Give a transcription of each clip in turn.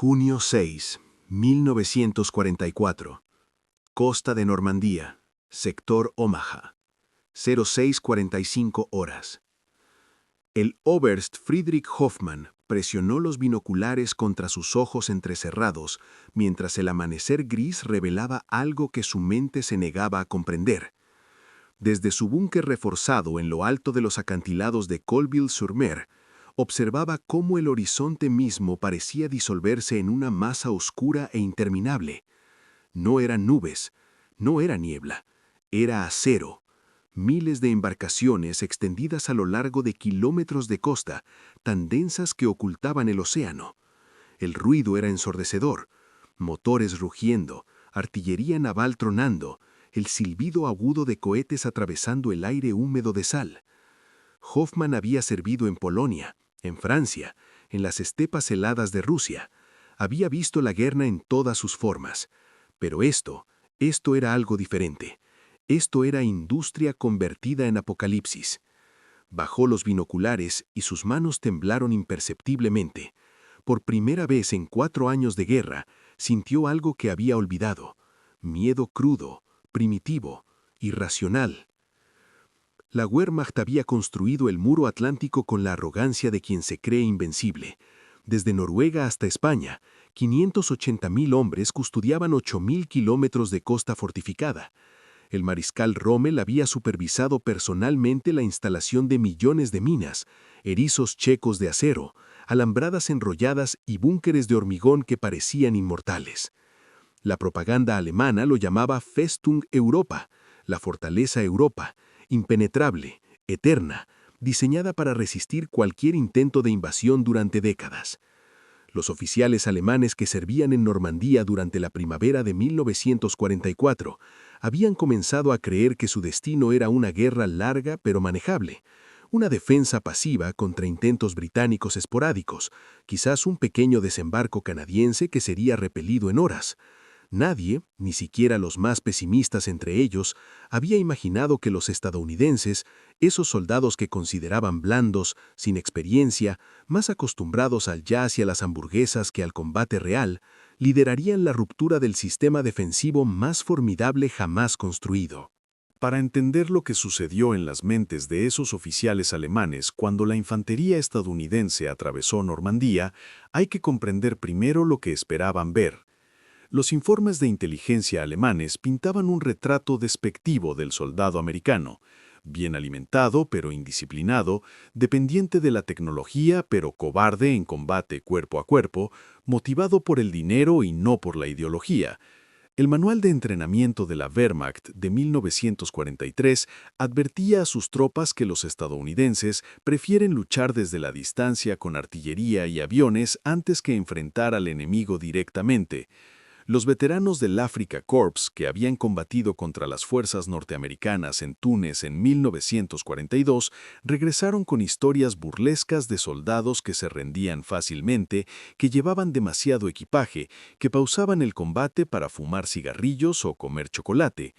Junio 6, 1944. Costa de Normandía, sector Omaha. 06:45 horas. El Oberst Friedrich Hoffmann presionó los binoculares contra sus ojos entrecerrados mientras el amanecer gris revelaba algo que su mente se negaba a comprender. Desde su búnker reforzado en lo alto de los acantilados de Colville-sur-Mer, observaba cómo el horizonte mismo parecía disolverse en una masa oscura e interminable. No eran nubes, no era niebla, era acero. Miles de embarcaciones extendidas a lo largo de kilómetros de costa, tan densas que ocultaban el océano. El ruido era ensordecedor, motores rugiendo, artillería naval tronando, el silbido agudo de cohetes atravesando el aire húmedo de sal. Hoffmann había servido en Polonia, en Francia, en las estepas heladas de Rusia. Había visto la guerra en todas sus formas. Pero esto era algo diferente. Esto era industria convertida en apocalipsis. Bajó los binoculares y sus manos temblaron imperceptiblemente. Por primera vez en 4 años de guerra, sintió algo que había olvidado. Miedo crudo, primitivo, irracional. La Wehrmacht había construido el muro atlántico con la arrogancia de quien se cree invencible. Desde Noruega hasta España, 580.000 hombres custodiaban 8.000 kilómetros de costa fortificada. El mariscal Rommel había supervisado personalmente la instalación de millones de minas, erizos checos de acero, alambradas enrolladas y búnkeres de hormigón que parecían inmortales. La propaganda alemana lo llamaba Festung Europa, la fortaleza Europa, impenetrable, eterna, diseñada para resistir cualquier intento de invasión durante décadas. Los oficiales alemanes que servían en Normandía durante la primavera de 1944 habían comenzado a creer que su destino era una guerra larga pero manejable, una defensa pasiva contra intentos británicos esporádicos, quizás un pequeño desembarco canadiense que sería repelido en horas. Nadie, ni siquiera los más pesimistas entre ellos, había imaginado que los estadounidenses, esos soldados que consideraban blandos, sin experiencia, más acostumbrados al jazz y a las hamburguesas que al combate real, liderarían la ruptura del sistema defensivo más formidable jamás construido. Para entender lo que sucedió en las mentes de esos oficiales alemanes cuando la infantería estadounidense atravesó Normandía, hay que comprender primero lo que esperaban ver. Los informes de inteligencia alemanes pintaban un retrato despectivo del soldado americano, bien alimentado pero indisciplinado, dependiente de la tecnología pero cobarde en combate cuerpo a cuerpo, motivado por el dinero y no por la ideología. El manual de entrenamiento de la Wehrmacht de 1943 advertía a sus tropas que los estadounidenses prefieren luchar desde la distancia con artillería y aviones antes que enfrentar al enemigo directamente. Los veteranos del Afrika Korps, que habían combatido contra las fuerzas norteamericanas en Túnez en 1942, regresaron con historias burlescas de soldados que se rendían fácilmente, que llevaban demasiado equipaje, que pausaban el combate para fumar cigarrillos o comer chocolate.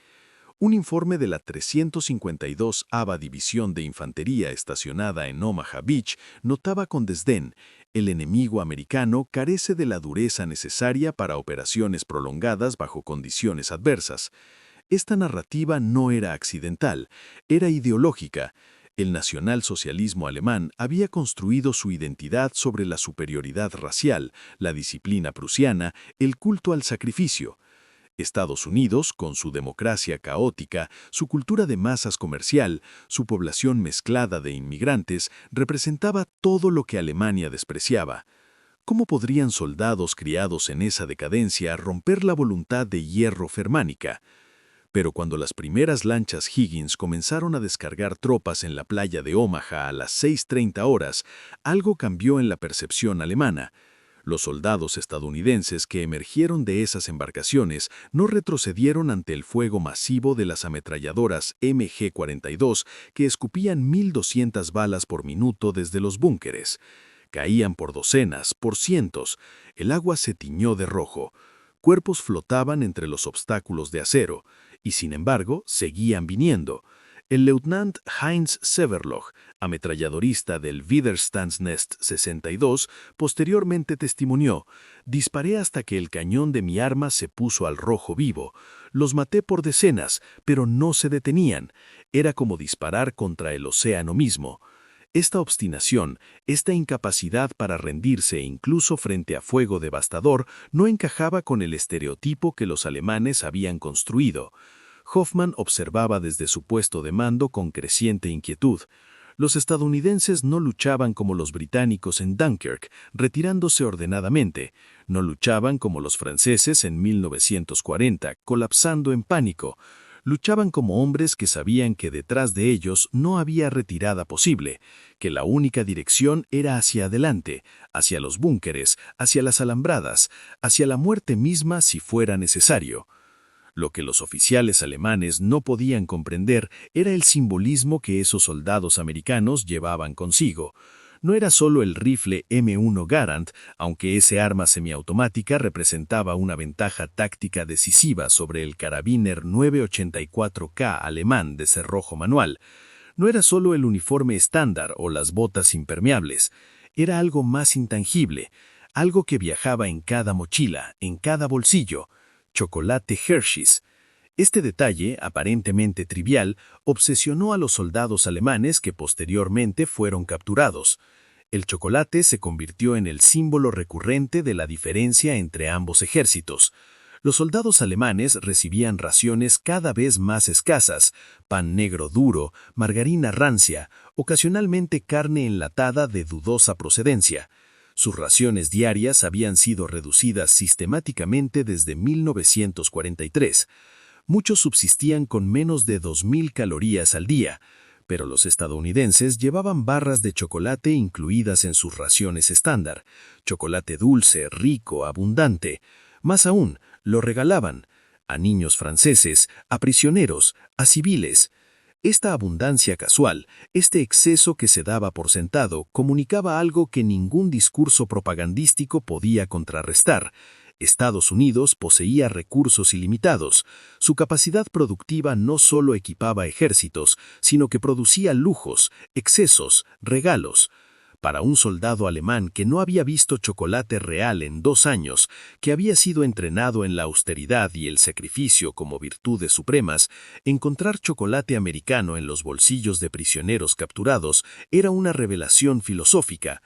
Un informe de la 352ª División de Infantería estacionada en Omaha Beach notaba con desdén: el enemigo americano carece de la dureza necesaria para operaciones prolongadas bajo condiciones adversas. Esta narrativa no era accidental, era ideológica. El nacionalsocialismo alemán había construido su identidad sobre la superioridad racial, la disciplina prusiana, el culto al sacrificio. Estados Unidos, con su democracia caótica, su cultura de masas comercial, su población mezclada de inmigrantes, representaba todo lo que Alemania despreciaba. ¿Cómo podrían soldados criados en esa decadencia romper la voluntad de hierro germánica? Pero cuando las primeras lanchas Higgins comenzaron a descargar tropas en la playa de Omaha a las 6:30 horas, algo cambió en la percepción alemana. Los soldados estadounidenses que emergieron de esas embarcaciones no retrocedieron ante el fuego masivo de las ametralladoras MG-42 que escupían 1.200 balas por minuto desde los búnkeres. Caían por docenas, por cientos. El agua se tiñó de rojo. Cuerpos flotaban entre los obstáculos de acero, y sin embargo seguían viniendo. El lieutenant Heinz Severloch, ametralladorista del Widerstandsnest 62, posteriormente testimonió: «Disparé hasta que el cañón de mi arma se puso al rojo vivo. Los maté por decenas, pero no se detenían. Era como disparar contra el océano mismo». Esta obstinación, esta incapacidad para rendirse incluso frente a fuego devastador, no encajaba con el estereotipo que los alemanes habían construido. Hoffmann observaba desde su puesto de mando con creciente inquietud. Los estadounidenses no luchaban como los británicos en Dunkirk, retirándose ordenadamente. No luchaban como los franceses en 1940, colapsando en pánico. Luchaban como hombres que sabían que detrás de ellos no había retirada posible, que la única dirección era hacia adelante, hacia los búnkeres, hacia las alambradas, hacia la muerte misma si fuera necesario. Lo que los oficiales alemanes no podían comprender era el simbolismo que esos soldados americanos llevaban consigo. No era solo el rifle M1 Garand, aunque ese arma semiautomática representaba una ventaja táctica decisiva sobre el Karabiner 984K alemán de cerrojo manual. No era solo el uniforme estándar o las botas impermeables. Era algo más intangible, algo que viajaba en cada mochila, en cada bolsillo. Chocolate Hershey's. Este detalle, aparentemente trivial, obsesionó a los soldados alemanes que posteriormente fueron capturados. El chocolate se convirtió en el símbolo recurrente de la diferencia entre ambos ejércitos. Los soldados alemanes recibían raciones cada vez más escasas, pan negro duro, margarina rancia, ocasionalmente carne enlatada de dudosa procedencia. Sus raciones diarias habían sido reducidas sistemáticamente desde 1943. Muchos subsistían con menos de 2.000 calorías al día, pero los estadounidenses llevaban barras de chocolate incluidas en sus raciones estándar. Chocolate dulce, rico, abundante. Más aún, lo regalaban a niños franceses, a prisioneros, a civiles. Esta abundancia casual, este exceso que se daba por sentado, comunicaba algo que ningún discurso propagandístico podía contrarrestar. Estados Unidos poseía recursos ilimitados. Su capacidad productiva no solo equipaba ejércitos, sino que producía lujos, excesos, regalos. Para un soldado alemán que no había visto chocolate real en 2 años, que había sido entrenado en la austeridad y el sacrificio como virtudes supremas, encontrar chocolate americano en los bolsillos de prisioneros capturados era una revelación filosófica.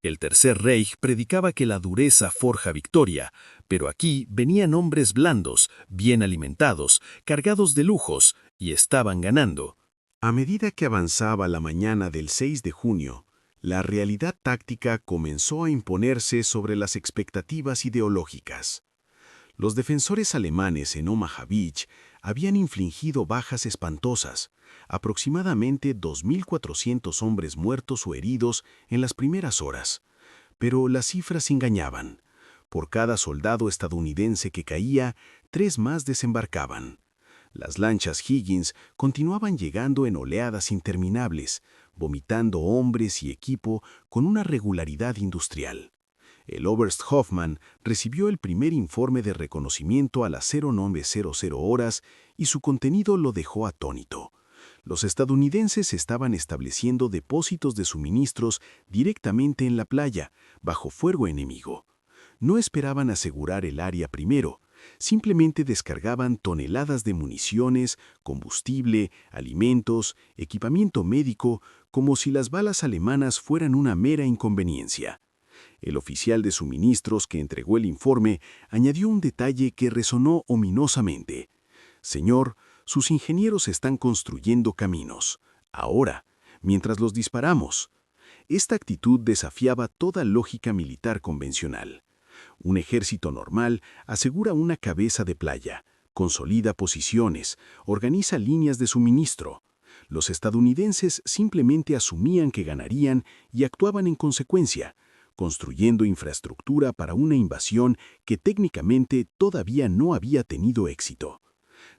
El Tercer Reich predicaba que la dureza forja victoria, pero aquí venían hombres blandos, bien alimentados, cargados de lujos, y estaban ganando. A medida que avanzaba la mañana del 6 de junio, la realidad táctica comenzó a imponerse sobre las expectativas ideológicas. Los defensores alemanes en Omaha Beach habían infligido bajas espantosas, aproximadamente 2.400 hombres muertos o heridos en las primeras horas. Pero las cifras engañaban. Por cada soldado estadounidense que caía, 3 más desembarcaban. Las lanchas Higgins continuaban llegando en oleadas interminables, vomitando hombres y equipo con una regularidad industrial. El Oberst Hoffmann recibió el primer informe de reconocimiento a las 09:00 horas y su contenido lo dejó atónito. Los estadounidenses estaban estableciendo depósitos de suministros directamente en la playa, bajo fuego enemigo. No esperaban asegurar el área primero. Simplemente descargaban toneladas de municiones, combustible, alimentos, equipamiento médico, como si las balas alemanas fueran una mera inconveniencia. El oficial de suministros que entregó el informe añadió un detalle que resonó ominosamente. «Señor, sus ingenieros están construyendo caminos. Ahora, mientras los disparamos». Esta actitud desafiaba toda lógica militar convencional. Un ejército normal asegura una cabeza de playa, consolida posiciones, organiza líneas de suministro. Los estadounidenses simplemente asumían que ganarían y actuaban en consecuencia, construyendo infraestructura para una invasión que técnicamente todavía no había tenido éxito.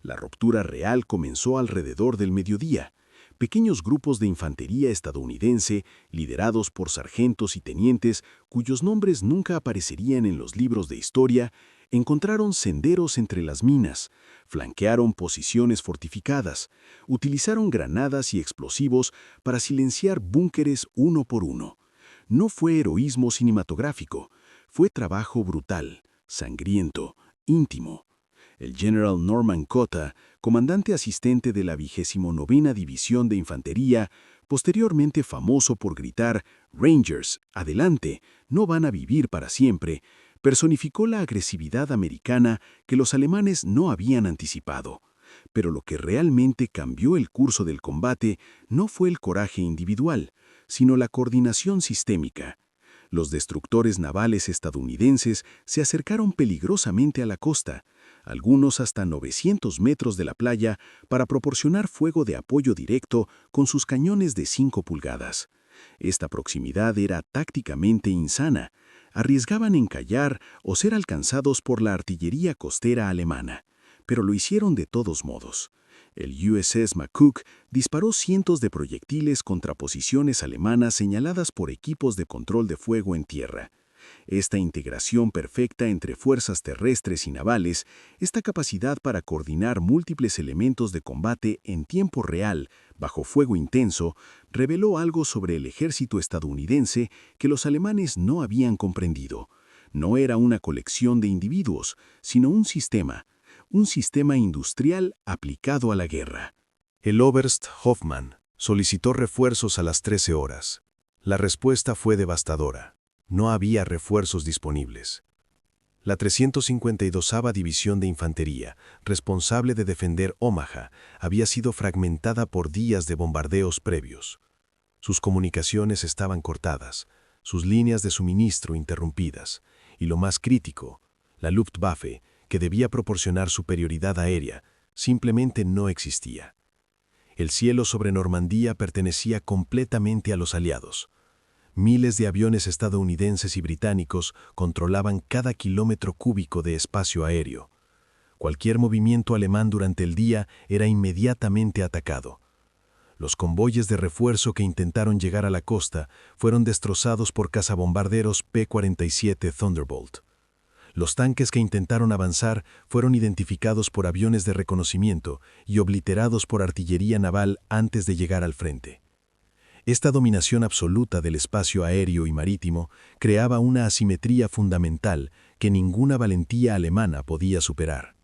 La ruptura real comenzó alrededor del mediodía, Pequeños grupos de infantería estadounidense, liderados por sargentos y tenientes cuyos nombres nunca aparecerían en los libros de historia, encontraron senderos entre las minas, flanquearon posiciones fortificadas, utilizaron granadas y explosivos para silenciar búnkeres uno por uno. No fue heroísmo cinematográfico, fue trabajo brutal, sangriento, íntimo. El General Norman Cota, comandante asistente de la 29ª División de Infantería, posteriormente famoso por gritar «Rangers, adelante, no van a vivir para siempre», personificó la agresividad americana que los alemanes no habían anticipado. Pero lo que realmente cambió el curso del combate no fue el coraje individual, sino la coordinación sistémica. Los destructores navales estadounidenses se acercaron peligrosamente a la costa, algunos hasta 900 metros de la playa, para proporcionar fuego de apoyo directo con sus cañones de 5 pulgadas. Esta proximidad era tácticamente insana. Arriesgaban encallar o ser alcanzados por la artillería costera alemana, pero lo hicieron de todos modos. El USS McCook disparó cientos de proyectiles contra posiciones alemanas señaladas por equipos de control de fuego en tierra. Esta integración perfecta entre fuerzas terrestres y navales, esta capacidad para coordinar múltiples elementos de combate en tiempo real, bajo fuego intenso, reveló algo sobre el ejército estadounidense que los alemanes no habían comprendido. No era una colección de individuos, sino un sistema industrial aplicado a la guerra. El Oberst Hoffmann solicitó refuerzos a las 13 horas. La respuesta fue devastadora. No había refuerzos disponibles. La 352ª División de Infantería, responsable de defender Omaha, había sido fragmentada por días de bombardeos previos. Sus comunicaciones estaban cortadas, sus líneas de suministro interrumpidas, y lo más crítico, la Luftwaffe, que debía proporcionar superioridad aérea, simplemente no existía. El cielo sobre Normandía pertenecía completamente a los aliados. Miles de aviones estadounidenses y británicos controlaban cada kilómetro cúbico de espacio aéreo. Cualquier movimiento alemán durante el día era inmediatamente atacado. Los convoyes de refuerzo que intentaron llegar a la costa fueron destrozados por cazabombarderos P-47 Thunderbolt. Los tanques que intentaron avanzar fueron identificados por aviones de reconocimiento y obliterados por artillería naval antes de llegar al frente. Esta dominación absoluta del espacio aéreo y marítimo creaba una asimetría fundamental que ninguna valentía alemana podía superar.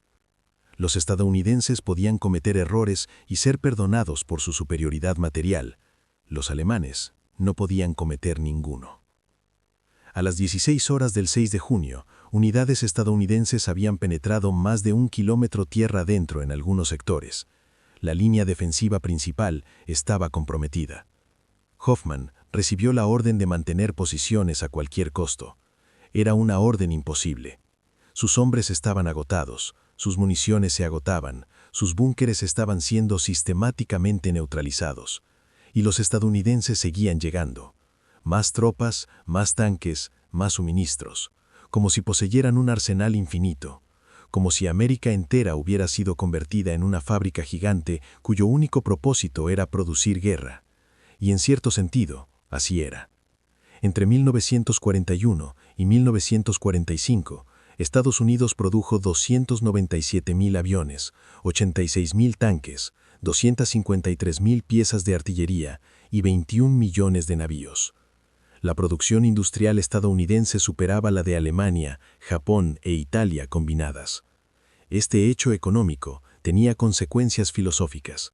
Los estadounidenses podían cometer errores y ser perdonados por su superioridad material. Los alemanes no podían cometer ninguno. A las 16 horas del 6 de junio, unidades estadounidenses habían penetrado más de 1 kilómetro tierra adentro en algunos sectores. La línea defensiva principal estaba comprometida. Hoffmann recibió la orden de mantener posiciones a cualquier costo. Era una orden imposible. Sus hombres estaban agotados, sus municiones se agotaban, sus búnkeres estaban siendo sistemáticamente neutralizados. Y los estadounidenses seguían llegando. Más tropas, más tanques, más suministros. Como si poseyeran un arsenal infinito. Como si América entera hubiera sido convertida en una fábrica gigante cuyo único propósito era producir guerra. Y en cierto sentido, así era. Entre 1941 y 1945, Estados Unidos produjo 297.000 aviones, 86.000 tanques, 253.000 piezas de artillería y 21 millones de navíos. La producción industrial estadounidense superaba la de Alemania, Japón e Italia combinadas. Este hecho económico tenía consecuencias filosóficas.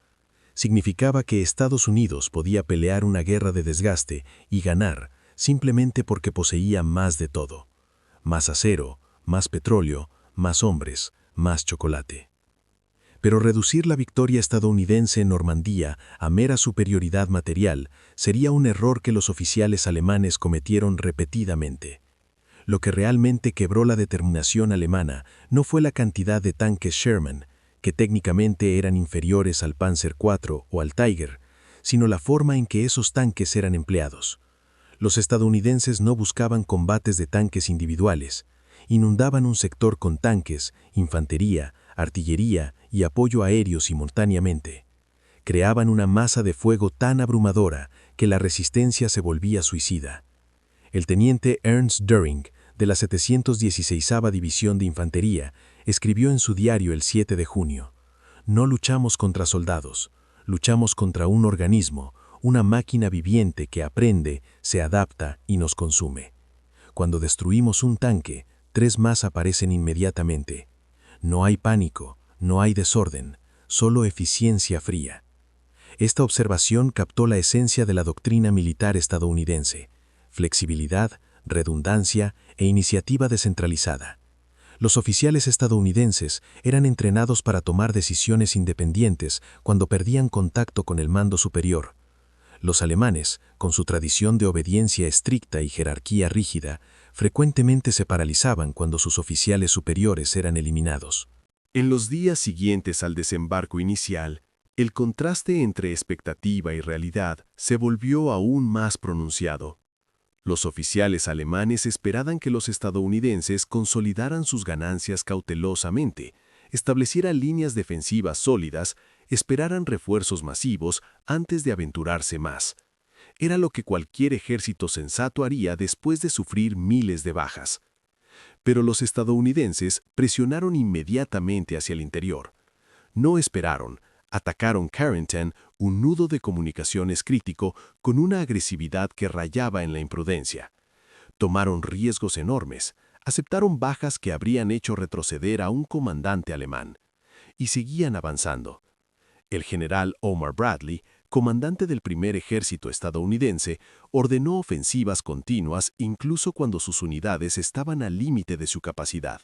Significaba que Estados Unidos podía pelear una guerra de desgaste y ganar simplemente porque poseía más de todo. Más acero, más petróleo, más hombres, más chocolate. Pero reducir la victoria estadounidense en Normandía a mera superioridad material sería un error que los oficiales alemanes cometieron repetidamente. Lo que realmente quebró la determinación alemana no fue la cantidad de tanques Sherman, que técnicamente eran inferiores al Panzer IV o al Tiger, sino la forma en que esos tanques eran empleados. Los estadounidenses no buscaban combates de tanques individuales, inundaban un sector con tanques, infantería, artillería y apoyo aéreo simultáneamente. Creaban una masa de fuego tan abrumadora que la resistencia se volvía suicida. El teniente Ernst Düring, de la 716ª División de Infantería, escribió en su diario el 7 de junio: «No luchamos contra soldados, luchamos contra un organismo, una máquina viviente que aprende, se adapta y nos consume. Cuando destruimos un tanque, 3 más aparecen inmediatamente. No hay pánico, no hay desorden, solo eficiencia fría». Esta observación captó la esencia de la doctrina militar estadounidense: flexibilidad, redundancia e iniciativa descentralizada. Los oficiales estadounidenses eran entrenados para tomar decisiones independientes cuando perdían contacto con el mando superior. Los alemanes, con su tradición de obediencia estricta y jerarquía rígida, frecuentemente se paralizaban cuando sus oficiales superiores eran eliminados. En los días siguientes al desembarco inicial, el contraste entre expectativa y realidad se volvió aún más pronunciado. Los oficiales alemanes esperaban que los estadounidenses consolidaran sus ganancias cautelosamente, establecieran líneas defensivas sólidas, esperaran refuerzos masivos antes de aventurarse más. Era lo que cualquier ejército sensato haría después de sufrir miles de bajas. Pero los estadounidenses presionaron inmediatamente hacia el interior. No esperaron. Atacaron Carrington, un nudo de comunicaciones crítico, con una agresividad que rayaba en la imprudencia. Tomaron riesgos enormes, aceptaron bajas que habrían hecho retroceder a un comandante alemán. Y seguían avanzando. El general Omar Bradley, comandante del primer ejército estadounidense, ordenó ofensivas continuas incluso cuando sus unidades estaban al límite de su capacidad.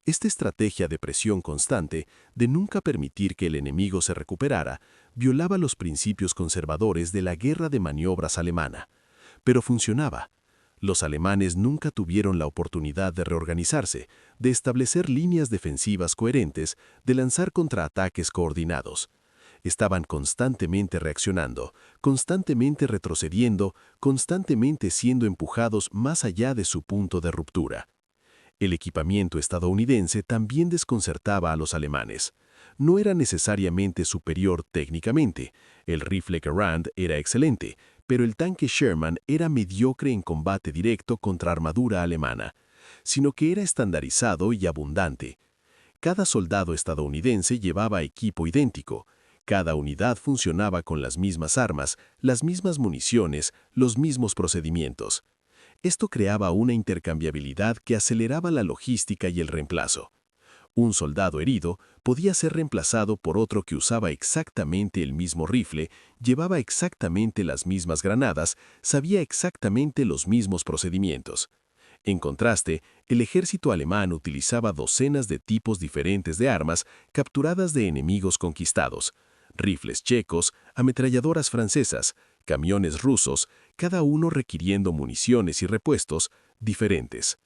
Esta estrategia de presión constante, de nunca permitir que el enemigo se recuperara, violaba los principios conservadores de la guerra de maniobras alemana. Pero funcionaba. Los alemanes nunca tuvieron la oportunidad de reorganizarse, de establecer líneas defensivas coherentes, de lanzar contraataques coordinados. Estaban constantemente reaccionando, constantemente retrocediendo, constantemente siendo empujados más allá de su punto de ruptura. El equipamiento estadounidense también desconcertaba a los alemanes. No era necesariamente superior técnicamente. El rifle Garand era excelente, pero el tanque Sherman era mediocre en combate directo contra armadura alemana, sino que era estandarizado y abundante. Cada soldado estadounidense llevaba equipo idéntico. Cada unidad funcionaba con las mismas armas, las mismas municiones, los mismos procedimientos. Esto creaba una intercambiabilidad que aceleraba la logística y el reemplazo. Un soldado herido podía ser reemplazado por otro que usaba exactamente el mismo rifle, llevaba exactamente las mismas granadas, sabía exactamente los mismos procedimientos. En contraste, el ejército alemán utilizaba docenas de tipos diferentes de armas capturadas de enemigos conquistados: rifles checos, ametralladoras francesas, camiones rusos, cada uno requiriendo municiones y repuestos diferentes.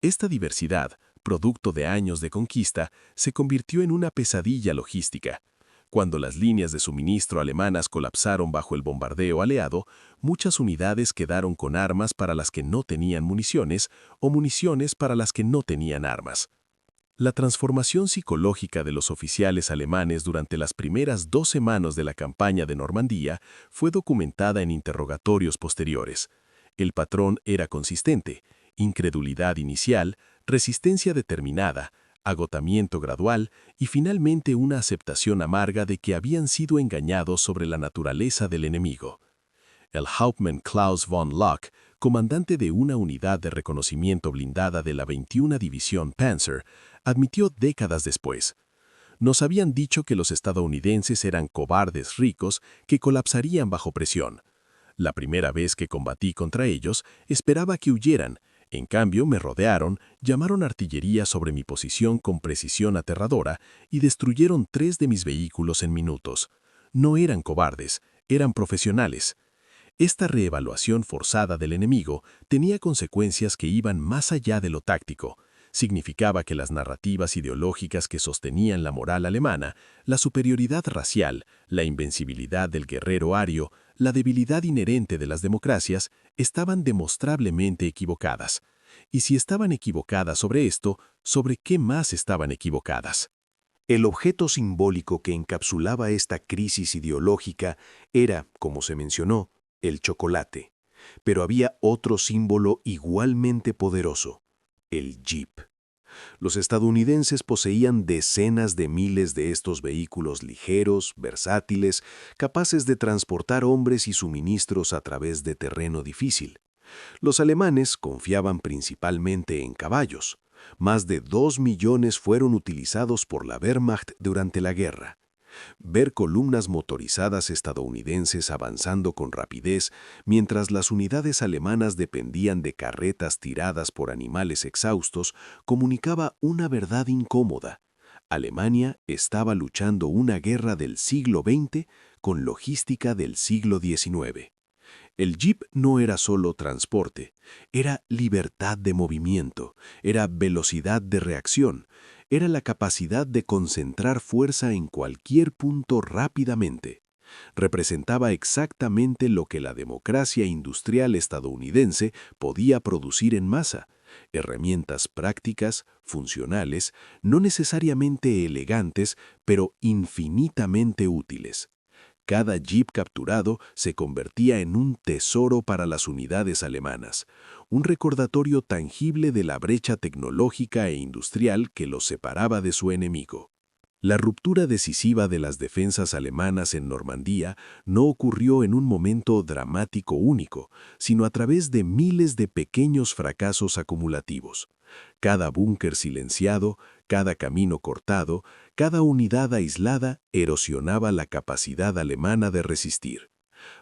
Esta diversidad, producto de años de conquista, se convirtió en una pesadilla logística. Cuando las líneas de suministro alemanas colapsaron bajo el bombardeo aliado, muchas unidades quedaron con armas para las que no tenían municiones o municiones para las que no tenían armas. La transformación psicológica de los oficiales alemanes durante las primeras 2 semanas de la campaña de Normandía fue documentada en interrogatorios posteriores. El patrón era consistente: incredulidad inicial, resistencia determinada, agotamiento gradual y finalmente una aceptación amarga de que habían sido engañados sobre la naturaleza del enemigo. El Hauptmann Klaus von Locke, comandante de una unidad de reconocimiento blindada de la 21 División Panzer, admitió décadas después: «Nos habían dicho que los estadounidenses eran cobardes ricos que colapsarían bajo presión. La primera vez que combatí contra ellos, esperaba que huyeran. En cambio, me rodearon, llamaron artillería sobre mi posición con precisión aterradora y destruyeron 3 de mis vehículos en minutos. No eran cobardes, eran profesionales». Esta reevaluación forzada del enemigo tenía consecuencias que iban más allá de lo táctico. Significaba que las narrativas ideológicas que sostenían la moral alemana, la superioridad racial, la invencibilidad del guerrero ario, la debilidad inherente de las democracias, estaban demostrablemente equivocadas. Y si estaban equivocadas sobre esto, ¿sobre qué más estaban equivocadas? El objeto simbólico que encapsulaba esta crisis ideológica era, como se mencionó, el chocolate. Pero había otro símbolo igualmente poderoso: el Jeep. Los estadounidenses poseían decenas de miles de estos vehículos ligeros, versátiles, capaces de transportar hombres y suministros a través de terreno difícil. Los alemanes confiaban principalmente en caballos. Más de 2 millones fueron utilizados por la Wehrmacht durante la guerra. Ver columnas motorizadas estadounidenses avanzando con rapidez mientras las unidades alemanas dependían de carretas tiradas por animales exhaustos comunicaba una verdad incómoda. Alemania estaba luchando una guerra del siglo XX con logística del siglo XIX. El Jeep no era solo transporte, era libertad de movimiento, era velocidad de reacción, era la capacidad de concentrar fuerza en cualquier punto rápidamente. Representaba exactamente lo que la democracia industrial estadounidense podía producir en masa: herramientas prácticas, funcionales, no necesariamente elegantes, pero infinitamente útiles. Cada jeep capturado se convertía en un tesoro para las unidades alemanas, un recordatorio tangible de la brecha tecnológica e industrial que los separaba de su enemigo. La ruptura decisiva de las defensas alemanas en Normandía no ocurrió en un momento dramático único, sino a través de miles de pequeños fracasos acumulativos. Cada búnker silenciado, cada camino cortado, cada unidad aislada erosionaba la capacidad alemana de resistir.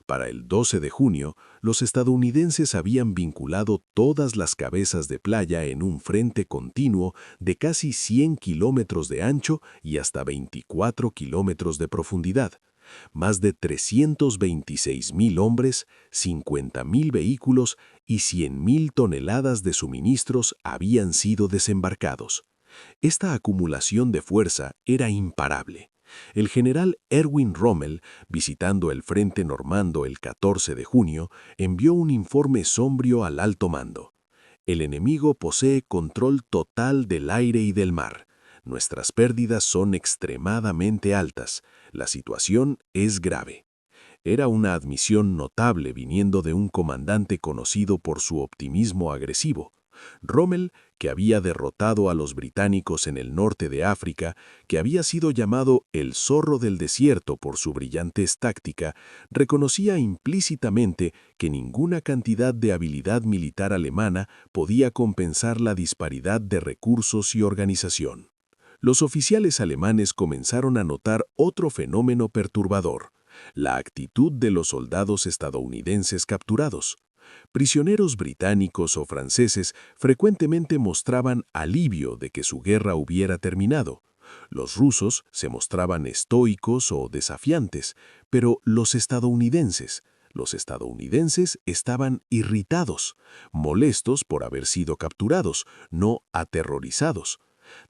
Para el 12 de junio, los estadounidenses habían vinculado todas las cabezas de playa en un frente continuo de casi 100 kilómetros de ancho y hasta 24 kilómetros de profundidad. Más de 326.000 hombres, 50.000 vehículos y 100.000 toneladas de suministros habían sido desembarcados. Esta acumulación de fuerza era imparable. El general Erwin Rommel, visitando el frente normando el 14 de junio, envió un informe sombrío al alto mando. El enemigo posee control total del aire y del mar. Nuestras pérdidas son extremadamente altas. La situación es grave. Era una admisión notable viniendo de un comandante conocido por su optimismo agresivo. Rommel, que había derrotado a los británicos en el norte de África, que había sido llamado el zorro del desierto por su brillantez táctica, reconocía implícitamente que ninguna cantidad de habilidad militar alemana podía compensar la disparidad de recursos y organización. Los oficiales alemanes comenzaron a notar otro fenómeno perturbador: la actitud de los soldados estadounidenses capturados. Prisioneros británicos o franceses frecuentemente mostraban alivio de que su guerra hubiera terminado. Los rusos se mostraban estoicos o desafiantes, pero los estadounidenses estaban irritados, molestos por haber sido capturados, no aterrorizados.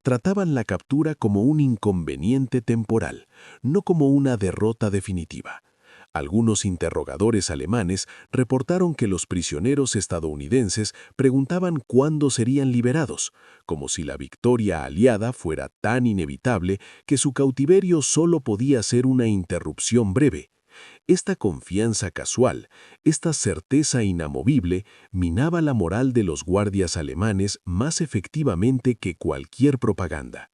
Trataban la captura como un inconveniente temporal, no como una derrota definitiva. Algunos interrogadores alemanes reportaron que los prisioneros estadounidenses preguntaban cuándo serían liberados, como si la victoria aliada fuera tan inevitable que su cautiverio solo podía ser una interrupción breve. Esta confianza casual, esta certeza inamovible, minaba la moral de los guardias alemanes más efectivamente que cualquier propaganda.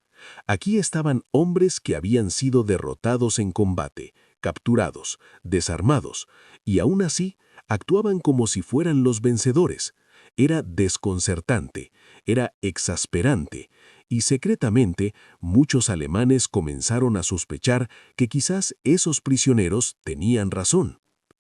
Aquí estaban hombres que habían sido derrotados en combate, capturados, desarmados, y aún así actuaban como si fueran los vencedores. Era desconcertante, era exasperante, y secretamente muchos alemanes comenzaron a sospechar que quizás esos prisioneros tenían razón.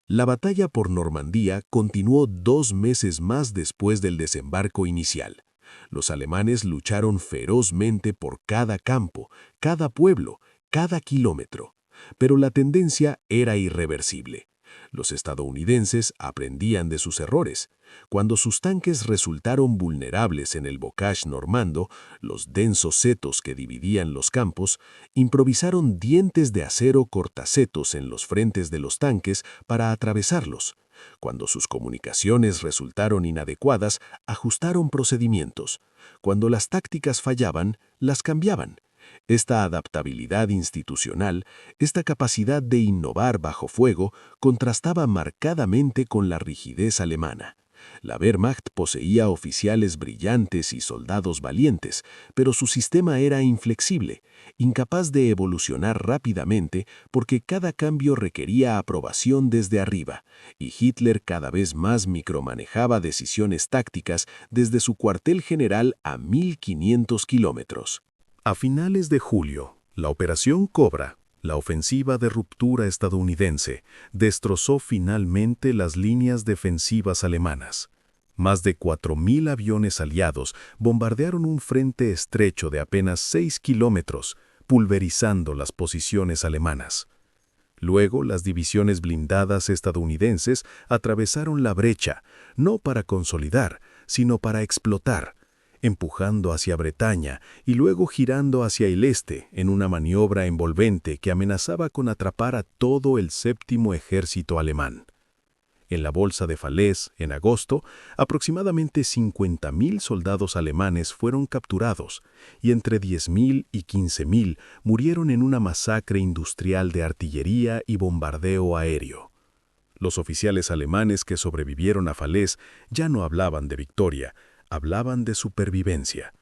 La batalla por Normandía continuó 2 meses más después del desembarco inicial. Los alemanes lucharon ferozmente por cada campo, cada pueblo, cada kilómetro. Pero la tendencia era irreversible. Los estadounidenses aprendían de sus errores. Cuando sus tanques resultaron vulnerables en el bocage normando, los densos setos que dividían los campos, improvisaron dientes de acero cortasetos en los frentes de los tanques para atravesarlos. Cuando sus comunicaciones resultaron inadecuadas, ajustaron procedimientos. Cuando las tácticas fallaban, las cambiaban. Esta adaptabilidad institucional, esta capacidad de innovar bajo fuego, contrastaba marcadamente con la rigidez alemana. La Wehrmacht poseía oficiales brillantes y soldados valientes, pero su sistema era inflexible, incapaz de evolucionar rápidamente porque cada cambio requería aprobación desde arriba, y Hitler cada vez más micromanejaba decisiones tácticas desde su cuartel general a 1.500 kilómetros. A finales de julio, la Operación Cobra, la ofensiva de ruptura estadounidense, destrozó finalmente las líneas defensivas alemanas. Más de 4.000 aviones aliados bombardearon un frente estrecho de apenas 6 kilómetros, pulverizando las posiciones alemanas. Luego, las divisiones blindadas estadounidenses atravesaron la brecha, no para consolidar, sino para explotar, empujando hacia Bretaña y luego girando hacia el este en una maniobra envolvente que amenazaba con atrapar a todo el séptimo ejército alemán. En la bolsa de Falaise, en agosto, aproximadamente 50.000 soldados alemanes fueron capturados y entre 10.000 y 15.000 murieron en una masacre industrial de artillería y bombardeo aéreo. Los oficiales alemanes que sobrevivieron a Falaise ya no hablaban de victoria, hablaban de supervivencia.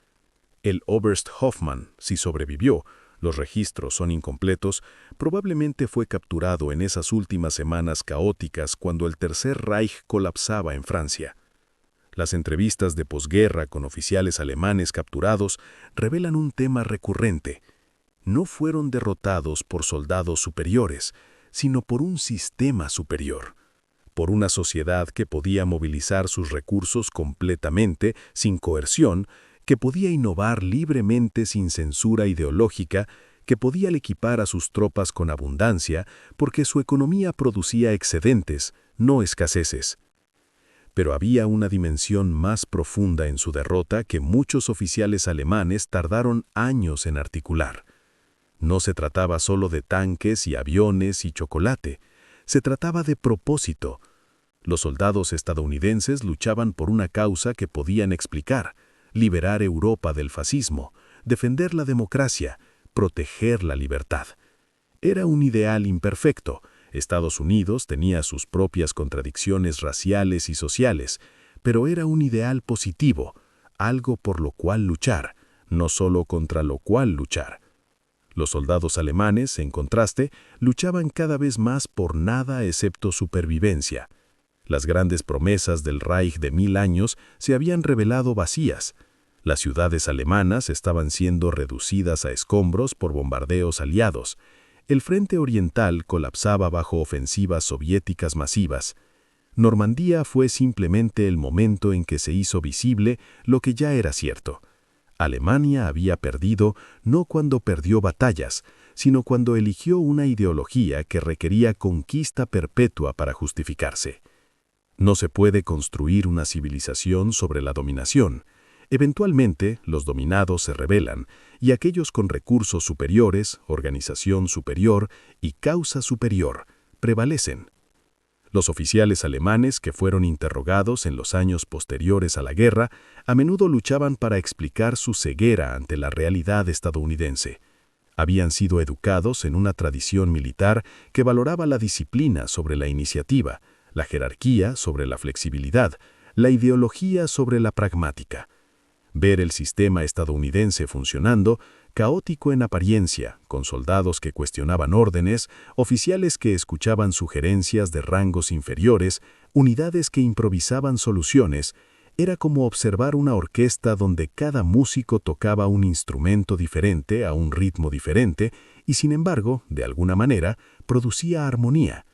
El Oberst Hoffmann, si sobrevivió, los registros son incompletos, probablemente fue capturado en esas últimas semanas caóticas cuando el Tercer Reich colapsaba en Francia. Las entrevistas de posguerra con oficiales alemanes capturados revelan un tema recurrente. No fueron derrotados por soldados superiores, sino por un sistema superior, por una sociedad que podía movilizar sus recursos completamente, sin coerción, que podía innovar libremente sin censura ideológica, que podía equipar a sus tropas con abundancia porque su economía producía excedentes, no escaseces. Pero había una dimensión más profunda en su derrota que muchos oficiales alemanes tardaron años en articular. No se trataba solo de tanques y aviones y chocolate, se trataba de propósito. Los soldados estadounidenses luchaban por una causa que podían explicar: liberar Europa del fascismo, defender la democracia, proteger la libertad. Era un ideal imperfecto. Estados Unidos tenía sus propias contradicciones raciales y sociales, pero era un ideal positivo, algo por lo cual luchar, no solo contra lo cual luchar. Los soldados alemanes, en contraste, luchaban cada vez más por nada excepto supervivencia. Las grandes promesas del Reich de 1000 años se habían revelado vacías. Las ciudades alemanas estaban siendo reducidas a escombros por bombardeos aliados. El frente oriental colapsaba bajo ofensivas soviéticas masivas. Normandía fue simplemente el momento en que se hizo visible lo que ya era cierto. Alemania había perdido no cuando perdió batallas, sino cuando eligió una ideología que requería conquista perpetua para justificarse. No se puede construir una civilización sobre la dominación. Eventualmente, los dominados se rebelan, y aquellos con recursos superiores, organización superior y causa superior prevalecen. Los oficiales alemanes que fueron interrogados en los años posteriores a la guerra a menudo luchaban para explicar su ceguera ante la realidad estadounidense. Habían sido educados en una tradición militar que valoraba la disciplina sobre la iniciativa, la jerarquía sobre la flexibilidad, la ideología sobre la pragmática. Ver el sistema estadounidense funcionando, caótico en apariencia, con soldados que cuestionaban órdenes, oficiales que escuchaban sugerencias de rangos inferiores, unidades que improvisaban soluciones, era como observar una orquesta donde cada músico tocaba un instrumento diferente a un ritmo diferente y, sin embargo, de alguna manera, producía armonía.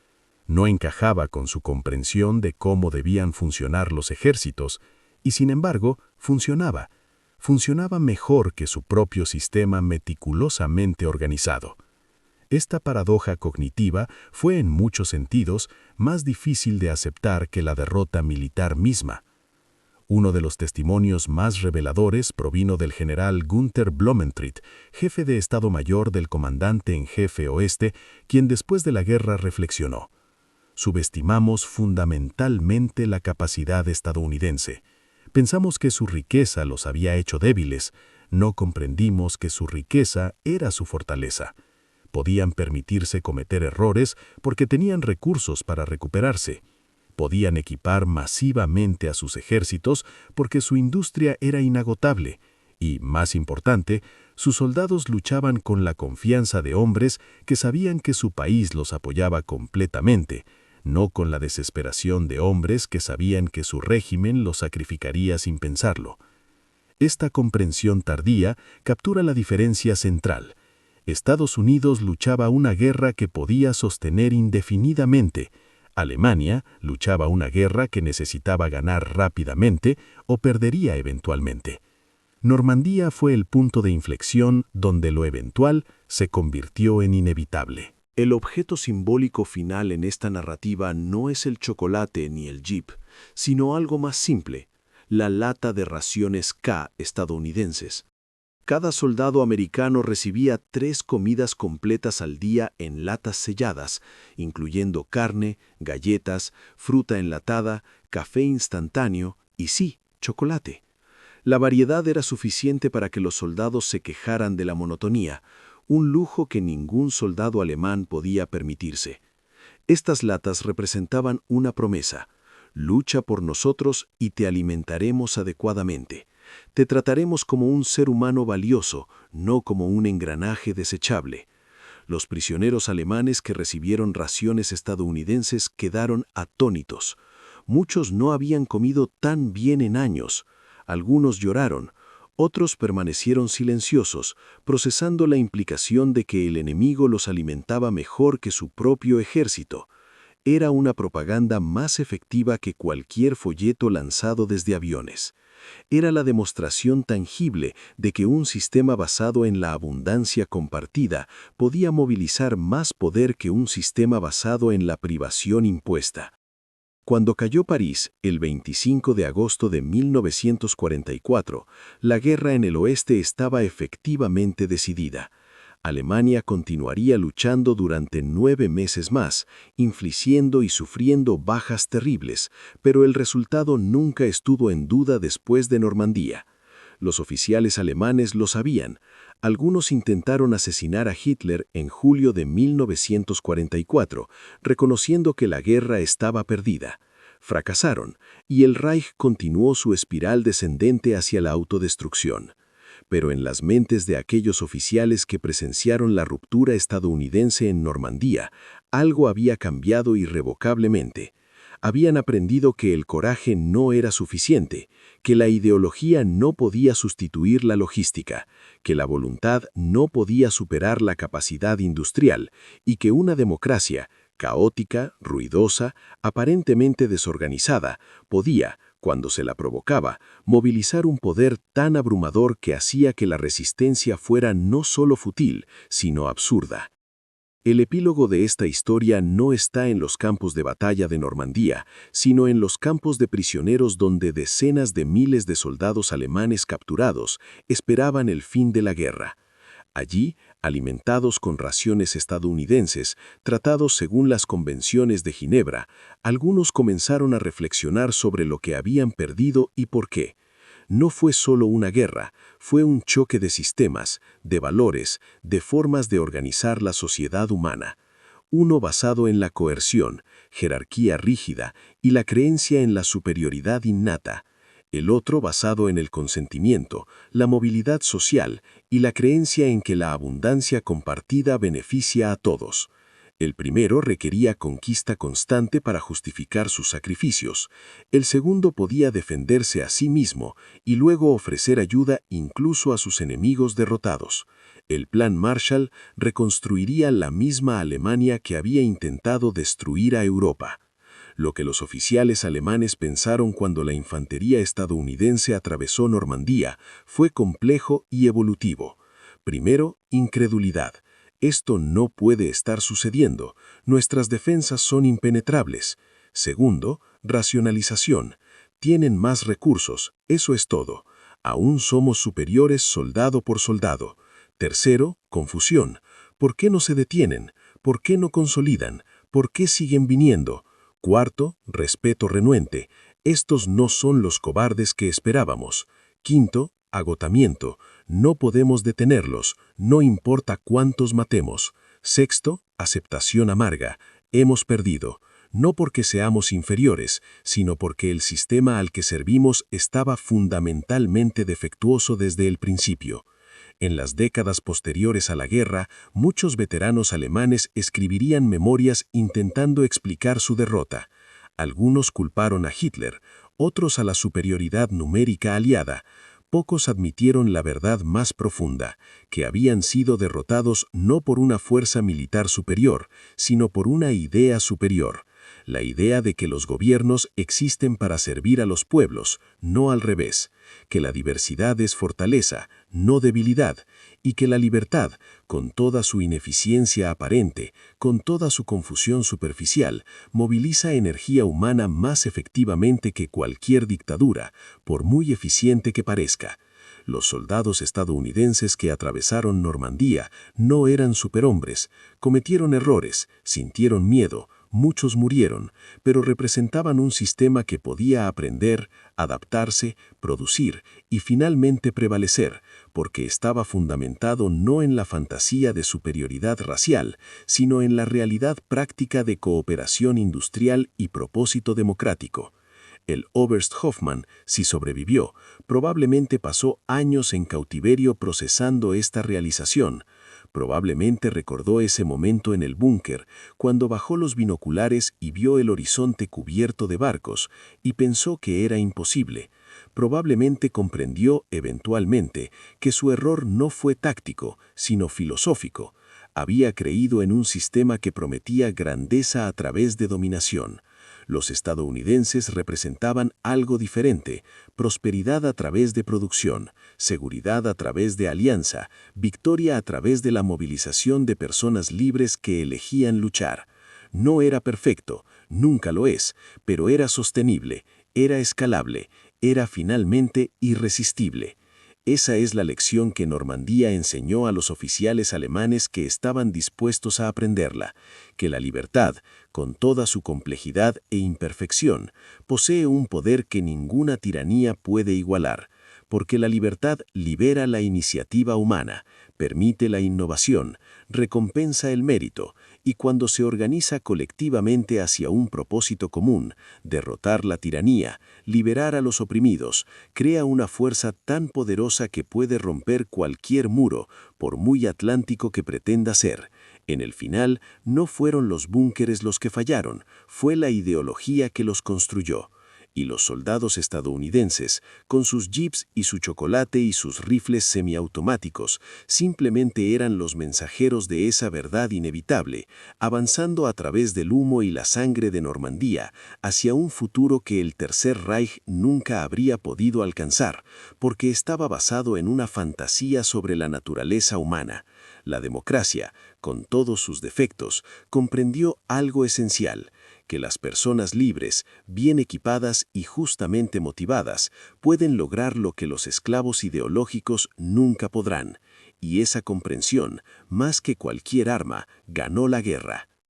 No encajaba con su comprensión de cómo debían funcionar los ejércitos, y sin embargo, funcionaba mejor que su propio sistema meticulosamente organizado. Esta paradoja cognitiva fue en muchos sentidos más difícil de aceptar que la derrota militar misma. Uno de los testimonios más reveladores provino del general Günther Blumentritt, jefe de Estado Mayor del comandante en jefe oeste, quien después de la guerra reflexionó: subestimamos fundamentalmente la capacidad estadounidense. Pensamos que su riqueza los había hecho débiles. No comprendimos que su riqueza era su fortaleza. Podían permitirse cometer errores porque tenían recursos para recuperarse. Podían equipar masivamente a sus ejércitos porque su industria era inagotable. Y, más importante, sus soldados luchaban con la confianza de hombres que sabían que su país los apoyaba completamente, no con la desesperación de hombres que sabían que su régimen los sacrificaría sin pensarlo. Esta comprensión tardía captura la diferencia central. Estados Unidos luchaba una guerra que podía sostener indefinidamente. Alemania luchaba una guerra que necesitaba ganar rápidamente o perdería eventualmente. Normandía fue el punto de inflexión donde lo eventual se convirtió en inevitable. El objeto simbólico final en esta narrativa no es el chocolate ni el jeep, sino algo más simple, la lata de raciones K estadounidenses. Cada soldado americano recibía 3 comidas completas al día en latas selladas, incluyendo carne, galletas, fruta enlatada, café instantáneo y sí, chocolate. La variedad era suficiente para que los soldados se quejaran de la monotonía, un lujo que ningún soldado alemán podía permitirse. Estas latas representaban una promesa: lucha por nosotros y te alimentaremos adecuadamente. Te trataremos como un ser humano valioso, no como un engranaje desechable. Los prisioneros alemanes que recibieron raciones estadounidenses quedaron atónitos. Muchos no habían comido tan bien en años. Algunos lloraron, otros permanecieron silenciosos, procesando la implicación de que el enemigo los alimentaba mejor que su propio ejército. Era una propaganda más efectiva que cualquier folleto lanzado desde aviones. Era la demostración tangible de que un sistema basado en la abundancia compartida podía movilizar más poder que un sistema basado en la privación impuesta. Cuando cayó París, el 25 de agosto de 1944, la guerra en el oeste estaba efectivamente decidida. Alemania continuaría luchando durante 9 meses más, infligiendo y sufriendo bajas terribles, pero el resultado nunca estuvo en duda después de Normandía. Los oficiales alemanes lo sabían. Algunos intentaron asesinar a Hitler en julio de 1944, reconociendo que la guerra estaba perdida. Fracasaron, y el Reich continuó su espiral descendente hacia la autodestrucción. Pero en las mentes de aquellos oficiales que presenciaron la ruptura estadounidense en Normandía, algo había cambiado irrevocablemente. Habían aprendido que el coraje no era suficiente, que la ideología no podía sustituir la logística, que la voluntad no podía superar la capacidad industrial y que una democracia, caótica, ruidosa, aparentemente desorganizada, podía, cuando se la provocaba, movilizar un poder tan abrumador que hacía que la resistencia fuera no solo fútil, sino absurda. El epílogo de esta historia no está en los campos de batalla de Normandía, sino en los campos de prisioneros donde decenas de miles de soldados alemanes capturados esperaban el fin de la guerra. Allí, alimentados con raciones estadounidenses, tratados según las convenciones de Ginebra, algunos comenzaron a reflexionar sobre lo que habían perdido y por qué. No fue solo una guerra, fue un choque de sistemas, de valores, de formas de organizar la sociedad humana. Uno basado en la coerción, jerarquía rígida y la creencia en la superioridad innata. El otro basado en el consentimiento, la movilidad social y la creencia en que la abundancia compartida beneficia a todos. El primero requería conquista constante para justificar sus sacrificios. El segundo podía defenderse a sí mismo y luego ofrecer ayuda incluso a sus enemigos derrotados. El Plan Marshall reconstruiría la misma Alemania que había intentado destruir a Europa. Lo que los oficiales alemanes pensaron cuando la infantería estadounidense atravesó Normandía fue complejo y evolutivo. Primero, incredulidad. Esto no puede estar sucediendo. Nuestras defensas son impenetrables. Segundo, racionalización. Tienen más recursos, eso es todo. Aún somos superiores soldado por soldado. Tercero, confusión. ¿Por qué no se detienen? ¿Por qué no consolidan? ¿Por qué siguen viniendo? Cuarto, respeto renuente. Estos no son los cobardes que esperábamos. Quinto, Agotamiento. No podemos detenerlos, no importa cuántos matemos. Sexto, aceptación amarga. Hemos perdido. No porque seamos inferiores, sino porque el sistema al que servimos estaba fundamentalmente defectuoso desde el principio. En las décadas posteriores a la guerra, muchos veteranos alemanes escribirían memorias intentando explicar su derrota. Algunos culparon a Hitler, otros a la superioridad numérica aliada. Pocos admitieron la verdad más profunda, que habían sido derrotados no por una fuerza militar superior, sino por una idea superior. La idea de que los gobiernos existen para servir a los pueblos, no al revés, que la diversidad es fortaleza, no debilidad, y que la libertad, con toda su ineficiencia aparente, con toda su confusión superficial, moviliza energía humana más efectivamente que cualquier dictadura, por muy eficiente que parezca. Los soldados estadounidenses que atravesaron Normandía no eran superhombres, cometieron errores, sintieron miedo, muchos murieron, pero representaban un sistema que podía aprender, adaptarse, producir y finalmente prevalecer, porque estaba fundamentado no en la fantasía de superioridad racial, sino en la realidad práctica de cooperación industrial y propósito democrático. El Oberst Hoffmann, si sobrevivió, probablemente pasó años en cautiverio procesando esta realización. Probablemente recordó ese momento en el búnker, cuando bajó los binoculares y vio el horizonte cubierto de barcos, y pensó que era imposible. Probablemente comprendió, eventualmente, que su error no fue táctico, sino filosófico. Había creído en un sistema que prometía grandeza a través de dominación. Los estadounidenses representaban algo diferente: prosperidad a través de producción, seguridad a través de alianza, victoria a través de la movilización de personas libres que elegían luchar. No era perfecto, nunca lo es, pero era sostenible, era escalable, era finalmente irresistible. Esa es la lección que Normandía enseñó a los oficiales alemanes que estaban dispuestos a aprenderla, que la libertad, con toda su complejidad e imperfección, posee un poder que ninguna tiranía puede igualar, porque la libertad libera la iniciativa humana, permite la innovación, recompensa el mérito, y cuando se organiza colectivamente hacia un propósito común, derrotar la tiranía, liberar a los oprimidos, crea una fuerza tan poderosa que puede romper cualquier muro, por muy atlántico que pretenda ser. En el final, no fueron los búnkeres los que fallaron, fue la ideología que los construyó. Y los soldados estadounidenses, con sus jeeps y su chocolate y sus rifles semiautomáticos, simplemente eran los mensajeros de esa verdad inevitable, avanzando a través del humo y la sangre de Normandía hacia un futuro que el Tercer Reich nunca habría podido alcanzar, porque estaba basado en una fantasía sobre la naturaleza humana. La democracia, con todos sus defectos, comprendió algo esencial: que las personas libres, bien equipadas y justamente motivadas, pueden lograr lo que los esclavos ideológicos nunca podrán. Y esa comprensión, más que cualquier arma, ganó la guerra.